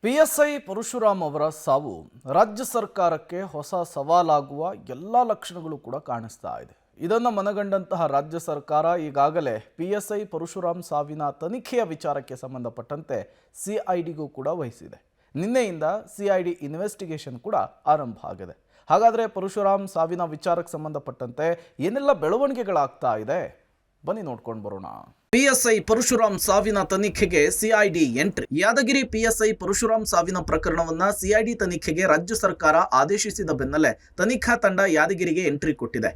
PSI Parashuram ಅವರ ಸಾವು ರಾಜ್ಯ ಸರ್ಕಾರಕ್ಕೆ ಹೊಸ ಸವಾಲಾಗುವ ಎಲ್ಲ ಲಕ್ಷಣಗಳು ಕೂಡ ಕಾಣಿಸ್ತಾ ಇದೆ. ಇದನ್ನು ಮನಗಂಡಂತಹ ರಾಜ್ಯ ಸರ್ಕಾರ ಈಗಾಗಲೇ ಪಿಎಸ್ಐ ಪರಶುರಾಮ್ ಸಾವಿನ ತನಿಖೆಯ ವಿಚಾರಕ್ಕೆ ಸಂಬಂಧಪಟ್ಟಂತೆ ಸಿಐಡಿಗೂ ಕೂಡ ವಹಿಸಿದೆ. ನಿನ್ನೆಯಿಂದ ಸಿಐಡಿ ಇನ್ವೆಸ್ಟಿಗೇಷನ್ ಕೂಡ ಆರಂಭ ಆಗಿದೆ. ಹಾಗಾದರೆ ಪರಶುರಾಮ್ ಸಾವಿನ ವಿಚಾರಕ್ಕೆ ಸಂಬಂಧಪಟ್ಟಂತೆ ಏನೆಲ್ಲ ಬೆಳವಣಿಗೆಗಳಾಗ್ತಾ ಇದೆ, ಬನ್ನಿ ನೋಡ್ಕೊಂಡು ಬರೋಣ. ಪಿಎಸ್ಐ ಪರಶುರಾಮ್ ಸಾವಿನ ತನಿಖೆಗೆ CID entry. Yadgir PSI Parashuram ಸಾವಿನ ಪ್ರಕರಣವನ್ನ ಸಿಐಡಿ ತನಿಖೆಗೆ ರಾಜ್ಯ ಸರ್ಕಾರ ಆದೇಶಿಸಿದ ಬೆನ್ನಲ್ಲೇ ತನಿಖಾ ತಂಡ ಯಾದಗಿರಿಗೆ ಎಂಟ್ರಿ ಕೊಟ್ಟಿದೆ.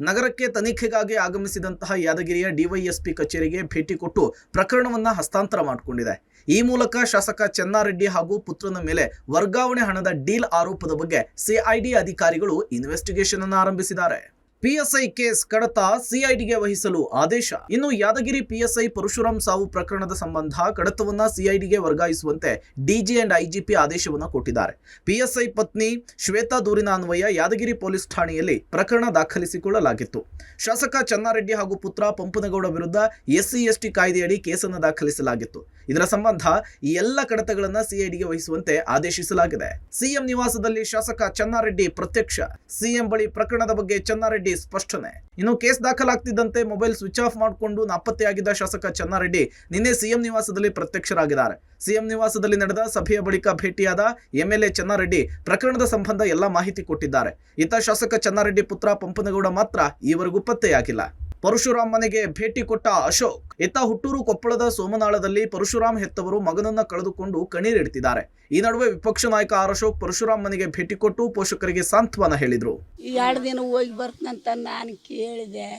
ನಗರಕ್ಕೆ ತನಿಖೆಗಾಗಿ ಆಗಮಿಸಿದಂತಹ ಯಾದಗಿರಿಯ ಡಿವೈಎಸ್ಪಿ ಕಚೇರಿಗೆ ಭೇಟಿ ಕೊಟ್ಟು ಪ್ರಕರಣವನ್ನ ಹಸ್ತಾಂತರ ಮಾಡಿಕೊಂಡಿದೆ. ಈ ಮೂಲಕ ಶಾಸಕ ಚೆನ್ನಾರೆಡ್ಡಿ ಹಾಗೂ ಪುತ್ರನ ಮೇಲೆ ವರ್ಗಾವಣೆ ಹಣದ ಡೀಲ್ ಆರೋಪದ ಬಗ್ಗೆ ಸಿಐಡಿ ಅಧಿಕಾರಿಗಳು ಇನ್ವೆಸ್ಟಿಗೇಷನ್ ಅನ್ನು ಆರಂಭಿಸಿದ್ದಾರೆ. ಪಿಎಸ್ಐ ಕೇಸ್ ಕಡತ ಸಿಐಡಿಗೆ ವಹಿಸಲು ಆದೇಶ. ಇನ್ನು ಯಾದಗಿರಿ ಪಿಎಸ್ಐ ಪರಶುರಾಮ್ ಸಾವು ಪ್ರಕರಣದ ಸಂಬಂಧ ಕಡತವನ್ನ ಸಿಐಡಿಗೆ ವರ್ಗಾಯಿಸುವಂತೆ ಡಿಜಿ ಅಂಡ್ ಐಜಿಪಿ ಆದೇಶವನ್ನ ಕೊಟ್ಟಿದ್ದಾರೆ. ಪಿಎಸ್ಐ ಪತ್ನಿ ಶ್ವೇತಾ ದೂರಿನ ಅನ್ವಯ ಯಾದಗಿರಿ ಪೊಲೀಸ್ ಠಾಣೆಯಲ್ಲಿ ಪ್ರಕರಣ ದಾಖಲಿಸಿಕೊಳ್ಳಲಾಗಿತ್ತು. ಶಾಸಕ ಚೆನ್ನಾರೆಡ್ಡಿ ಹಾಗೂ ಪುತ್ರ ಪಂಪನಗೌಡ ವಿರುದ್ಧ SC/ST ಕಾಯ್ದೆಯಡಿ ಕೇಸನ್ನು ದಾಖಲಿಸಲಾಗಿತ್ತು. ಇದರ ಸಂಬಂಧ ಈ ಎಲ್ಲ ಕಡತಗಳನ್ನ ಸಿಐಡಿಗೆ ವಹಿಸುವಂತೆ ಆದೇಶಿಸಲಾಗಿದೆ. ಸಿಎಂ ನಿವಾಸದಲ್ಲಿ ಶಾಸಕ ಚೆನ್ನಾರೆಡ್ಡಿ ಪ್ರತ್ಯಕ್ಷ. ಸಿಎಂ ಬಳಿ ಪ್ರಕರಣದ ಬಗ್ಗೆ ಚೆನ್ನಾರೆಡ್ಡಿ ಸ್ಪಷ್ಟನೆ. ಇನ್ನು ಕೇಸ್ ದಾಖಲಾಗ್ತಿದ್ದಂತೆ ಮೊಬೈಲ್ ಸ್ವಿಚ್ ಆಫ್ ಮಾಡಿಕೊಂಡು ನಾಪತ್ತೆಯಾಗಿದ್ದ ಶಾಸಕ ಚೆನ್ನಾರೆಡ್ಡಿ ನಿನ್ನೆ ಸಿಎಂ ನಿವಾಸದಲ್ಲಿ ಪ್ರತ್ಯಕ್ಷರಾಗಿದ್ದಾರೆ. ಸಿಎಂ ನಿವಾಸದಲ್ಲಿ ನಡೆದ ಸಭೆಯ ಬಳಿಕ ಭೇಟಿಯಾದ ಎಂಎಲ್ಎ ಚೆನ್ನಾರೆಡ್ಡಿ ಪ್ರಕರಣದ ಸಂಬಂಧ ಎಲ್ಲ ಮಾಹಿತಿ ಕೊಟ್ಟಿದ್ದಾರೆ. ಇತ್ತ ಶಾಸಕ ಚೆನ್ನಾರೆಡ್ಡಿ ಪುತ್ರ ಪಂಪನಗೌಡ ಮಾತ್ರ ಈವರೆಗೂ ಪತ್ತೆಯಾಗಿಲ್ಲ. ಪರಶುರಾಮ್ ಮನೆಗೆ ಭೇಟಿ ಕೊಟ್ಟ ಅಶೋಕ್. ಇತ್ತ ಹುಟ್ಟೂರು ಕೊಪ್ಪಳದ ಸೋಮನಾಳದಲ್ಲಿ ಪರಶುರಾಮ್ ಹೆತ್ತವರು ಮಗನನ್ನ ಕಳೆದುಕೊಂಡು ಕಣ್ಣೀರಿಡ್ತಿದ್ದಾರೆ. ಈ ನಡುವೆ ವಿಪಕ್ಷ ನಾಯಕ ಅಶೋಕ್ ಪರಶುರಾಮ್ ಮನೆಗೆ ಭೇಟಿ ಕೊಟ್ಟು ಪೋಷಕರಿಗೆ ಸಾಂತ್ವನ ಹೇಳಿದ್ರು. 2 ದಿನ ಹೋಗಿ ಬರ್ತಂತ ನಾನು ಕೇಳಿದೆ.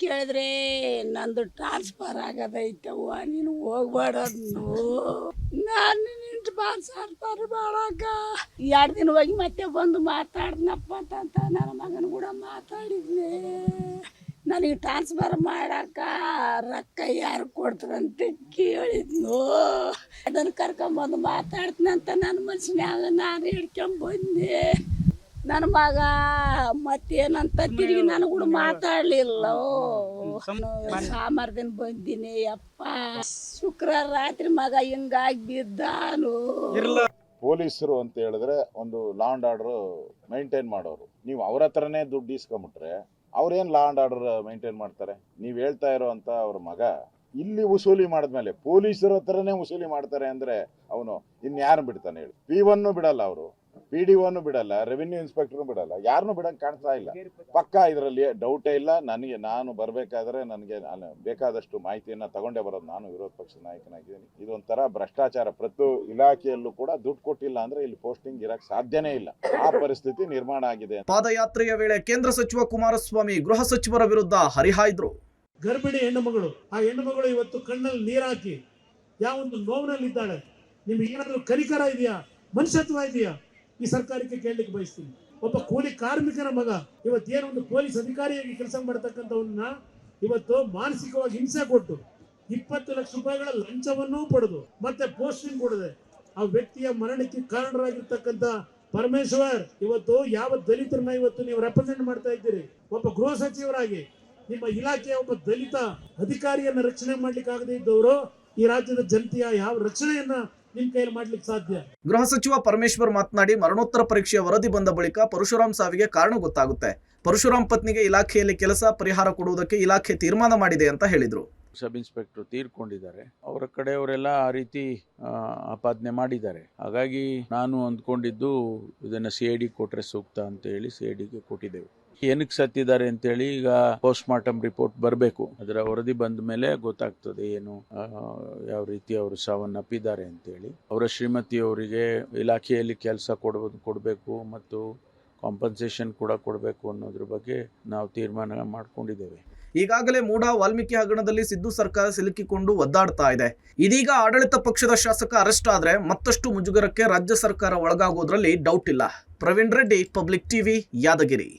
ಕೇಳಿದ್ರೆ ನಂದು ಟ್ರಾನ್ಸ್ಫರ್ ಆಗದೈತವ್ವ, ನೀನು ಹೋಗ್ಬೇಡಂದು. ನಾನು ನಿಂತು ಟ್ರಾನ್ಸ್ಫರ್ ಮಾಡಾಕ 2 ದಿನ ಹೋಗಿ ಮತ್ತೆ ಬಂದು ಮಾತಾಡ್ನಪ್ಪ ಅಂತ ನನ್ನ ಮಗನ ಕೂಡ ಮಾತಾಡಿದ್ದೆ. ನನಗೆ ಟ್ರಾನ್ಸ್ಫರ್ ಮಾಡಾಕ ರೊಕ್ಕ ಯಾರು ಕೊಡ್ತಾರಂತ ಕೇಳಿದ್ನು. ಅದನ್ನು ಕರ್ಕೊಂಬಂದು ಮಾತಾಡ್ತೀನಂತ ನನ್ನ ಮನಸ್ಸಿನಾಗ ನಾನು ಹಿಡ್ಕೊಂಬಂದೆ. ನನ್ನ ಮಗ ಮತ್ತೇನಂತ ತಿರುಗಿ ನಾನು ಕೂಡ ಮಾತಾಡಲಿಲ್ಲ. ಸೋಮವಾರ ದಿನ ಬಂದಿನಿ ಅಪ್ಪ. ಶುಕ್ರವಾರ ರಾತ್ರಿ ಮಗ ಹಿಂಗಾಗಿ ಬಿದ್ದಾನು. ಪೊಲೀಸರು ಅಂತ ಹೇಳಿದ್ರೆ ಒಂದು ಲಾ ಅಂಡ್ ಆರ್ಡರ್ ಮೈಂಟೈನ್ ಮಾಡೋರು. ನೀವು ಅವ್ರ ಹತ್ರನೇ ದುಡ್ಡು ಇಸ್ಕೊಂಬಿಟ್ರೆ ಅವ್ರೇನು ಲಾ ಅಂಡ್ ಆರ್ಡರ್ ಮೈಂಟೈನ್ ಮಾಡ್ತಾರೆ? ನೀವು ಹೇಳ್ತಾ ಇರೋ ಅಂತ ಅವ್ರ ಮಗ ಇಲ್ಲಿ ವಸೂಲಿ ಮಾಡಿದ್ಮೇಲೆ ಪೊಲೀಸರ ಹತ್ರನೇ ವಸೂಲಿ ಮಾಡ್ತಾರೆ ಅಂದ್ರೆ ಅವನು ಇನ್ಯಾರು ಬಿಡ್ತಾನೆ ಹೇಳಿ? P1 ಬಿಡಲ್ಲ, ಅವರು PDO ಬಿಡಲ್ಲ, ರೆವಿನ್ಯೂ ಇನ್ಸ್ಪೆಕ್ಟರ್ ಬಿಡಲ್ಲ, ಯಾರನ್ನೂ ಬಿಡಂಗೆ ಕಾಣಿಸ್ತಾ ಇಲ್ಲ. ಪಕ್ಕಾ ಇದರಲ್ಲಿ ಡೌಟೇ ಇಲ್ಲ. ನಾನು ಬರಬೇಕಾದ್ರೆ ನನಗೆ ಬೇಕಾದಷ್ಟು ಮಾಹಿತಿಯನ್ನ ತಗೊಂಡೇ ಬರೋದು. ನಾನು ವಿರೋಧ ಪಕ್ಷದ ನಾಯಕನಾಗಿದ್ದೀನಿ. ಇದೊಂಥರ ಭ್ರಷ್ಟಾಚಾರ. ಪ್ರತಿ ಇಲಾಖೆಯಲ್ಲೂ ಕೂಡ ದುಡ್ಡು ಕೊಟ್ಟಿಲ್ಲ ಅಂದ್ರೆ ಇಲ್ಲಿ ಪೋಸ್ಟಿಂಗ್ ಇರಕ್ಕೆ ಸಾಧ್ಯನೇ ಇಲ್ಲ. ಆ ಪರಿಸ್ಥಿತಿ ನಿರ್ಮಾಣ ಆಗಿದೆ. ಪಾದಯಾತ್ರೆಯ ವೇಳೆ ಕೇಂದ್ರ ಸಚಿವ ಕುಮಾರಸ್ವಾಮಿ ಗೃಹ ಸಚಿವರ ವಿರುದ್ಧ ಹರಿಹಾಯ್ದ್ರು. ಗರ್ಭಿಣಿ ಹೆಣ್ಣುಮಗಳು, ಆ ಹೆಣ್ಣುಮಗಳು ಇವತ್ತು ಕಣ್ಣಲ್ಲಿ ನೀರು ಹಾಕಿ ಯಾವ ಒಂದು ನೋವಿನಲ್ಲಿದ್ದಾಳೆ. ನಿಮ್ಗೆ ಏನಾದರೂ ಕನಿಕರ ಇದೆಯಾ, ಮನುಷ್ಯತ್ವ ಇದೆಯಾ? ಈ ಸರ್ಕಾರಕ್ಕೆ ಕೇಳಲಿಕ್ಕೆ ಬಯಸ್ತೀನಿ. ಒಬ್ಬ ಕೂಲಿ ಕಾರ್ಮಿಕನ ಮಗ ಇವತ್ತೇನು ಒಂದು ಪೊಲೀಸ್ ಅಧಿಕಾರಿಯಾಗಿ ಕೆಲಸ ಮಾಡತಕ್ಕಂಥವನ್ನ ಇವತ್ತು ಮಾನಸಿಕವಾಗಿ ಹಿಂಸೆ ಕೊಟ್ಟು 20 ಲಕ್ಷ ರೂಪಾಯಿಗಳ ಲಂಚವನ್ನೂ ಪಡೆದು ಮತ್ತೆ ಪೋಸ್ಟಿಂಗ್ ಕೊಡದೆ ಆ ವ್ಯಕ್ತಿಯ ಮರಣಕ್ಕೆ ಕಾರಣರಾಗಿರ್ತಕ್ಕಂಥ ಪರಮೇಶ್ವರ್, ಇವತ್ತು ಯಾವ ದಲಿತರನ್ನ ಇವತ್ತು ನೀವು ರೆಪ್ರೆಸೆಂಟ್ ಮಾಡ್ತಾ ಇದ್ದೀರಿ? ಒಬ್ಬ ಗೃಹ ಸಚಿವರಾಗಿ ನಿಮ್ಮ ಇಲಾಖೆಯ ಒಬ್ಬ ದಲಿತ ಅಧಿಕಾರಿಯನ್ನ ರಕ್ಷಣೆ ಮಾಡ್ಲಿಕ್ಕೆ ಆಗದೆ ಇದ್ದವರು ಈ ರಾಜ್ಯದ ಜನತೆಯ ಯಾವ ರಕ್ಷಣೆಯನ್ನ ನಿಮ್ ಕೈಯಲ್ಲಿ ಮಾಡ್ಲಿಕ್ಕೆ ಸಾಧ್ಯ? ಗೃಹ ಸಚಿವ ಪರಮೇಶ್ವರ್ ಮಾತನಾಡಿ, ಮರಣೋತ್ತರ ಪರೀಕ್ಷೆಯ ವರದಿ ಬಂದ ಬಳಿಕ ಪರಶುರಾಮ್ ಸಾವಿಗೆ ಕಾರಣ ಗೊತ್ತಾಗುತ್ತೆ. ಪರಶುರಾಮ್ ಪತ್ನಿಗೆ ಇಲಾಖೆಯಲ್ಲಿ ಕೆಲಸ ಪರಿಹಾರ ಕೊಡುವುದಕ್ಕೆ ಇಲಾಖೆ ತೀರ್ಮಾನ ಮಾಡಿದೆ ಅಂತ ಹೇಳಿದ್ರು. ಸಬ್ ಇನ್ಸ್ಪೆಕ್ಟರ್ ತೀರ್ಕೊಂಡಿದ್ದಾರೆ. ಅವರ ಕಡೆಯವರೆಲ್ಲ ಆ ರೀತಿ ಆಪಾದನೆ ಮಾಡಿದ್ದಾರೆ. ಹಾಗಾಗಿ ನಾನು ಅಂದ್ಕೊಂಡಿದ್ದು ಇದನ್ನ CID ಕೊಟ್ರೆ ಸೂಕ್ತ ಅಂತ ಹೇಳಿ CIDಗೆ ಕೊಟ್ಟಿದ್ದೆವು. ಏನಕ್ಕೆ ಸತ್ತಿದ್ದಾರೆ ಅಂತೇಳಿ ಈಗ ಪೋಸ್ಟ್ ಮಾರ್ಟಮ್ ರಿಪೋರ್ಟ್ ಬರಬೇಕು. ಅದರ ವರದಿ ಬಂದ ಮೇಲೆ ಗೊತ್ತಾಗ್ತದೆ ಏನು ಯಾವ ರೀತಿ ಅವರು ಸಾವನ್ನಪ್ಪಿದ್ದಾರೆ ಅಂತೇಳಿ. ಅವರ ಶ್ರೀಮತಿಯವರಿಗೆ ಇಲಾಖೆಯಲ್ಲಿ ಕೆಲಸ ಕೊಡಬೇಕು ಮತ್ತು ಕಾಂಪನ್ಸೇಷನ್ ಕೂಡ ಕೊಡಬೇಕು ಅನ್ನೋದ್ರ ಬಗ್ಗೆ ನಾವು ತೀರ್ಮಾನ ಮಾಡ್ಕೊಂಡಿದ್ದೇವೆ. ಈಗಾಗಲೇ ಮೂಡ ವಾಲ್ಮೀಕಿ ಹಗರಣದಲ್ಲಿ ಸಿದ್ದು ಸರ್ಕಾರ ಸಿಲುಕಿಕೊಂಡು ಒದ್ದಾಡ್ತಾ ಇದೆ. ಇದೀಗ ಆಡಳಿತ ಪಕ್ಷದ ಶಾಸಕ ಅರೆಸ್ಟ್ ಆದ್ರೆ ಮತ್ತಷ್ಟು ಮುಜುಗರಕ್ಕೆ ರಾಜ್ಯ ಸರ್ಕಾರ ಒಳಗಾಗೋದ್ರಲ್ಲಿ ಡೌಟ್ ಇಲ್ಲ. Praveen Reddy, public TV, Yadgir.